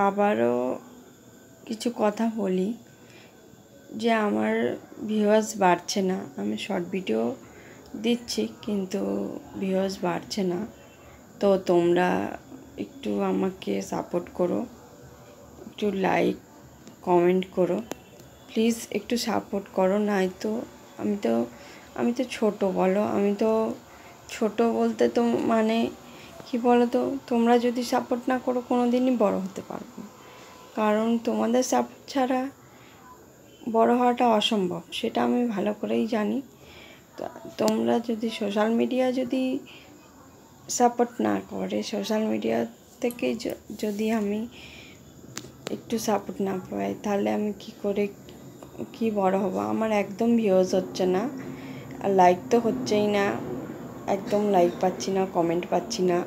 আবারও কিছু কথা বলি যে আমার ভিউয়ার্স বাড়ছে না। আমি শর্ট ভিডিও দিচ্ছি কিন্তু ভিউয়ার্স বাড়ছে না। তো তোমরা একটু আমাকে সাপোর্ট করো, একটু লাইক কমেন্ট করো, প্লিজ একটু সাপোর্ট করো। নয়তো আমি তো ছোট, বলো, আমি তো ছোট বলতে তো মানে কি বলো তো, তোমরা যদি সাপোর্ট না করো কোনো দিনই বড় হতে পারবো না। কারণ তোমাদের সাপোর্ট ছাড়া বড় হওয়াটা অসম্ভব, সেটা আমি ভালো করেই জানি। তোমরা যদি সোশ্যাল মিডিয়া যদি সাপোর্ট না করে, সোশ্যাল মিডিয়া থেকে যদি আমি একটু সাপোর্ট না পাই, তাহলে আমি কি করে কি বড় হব? আমার একদম ভিউজ হচ্ছে না, আর লাইক তো হচ্ছেই না, একদম লাইক পাচ্ছি না, কমেন্ট পাচ্ছি না।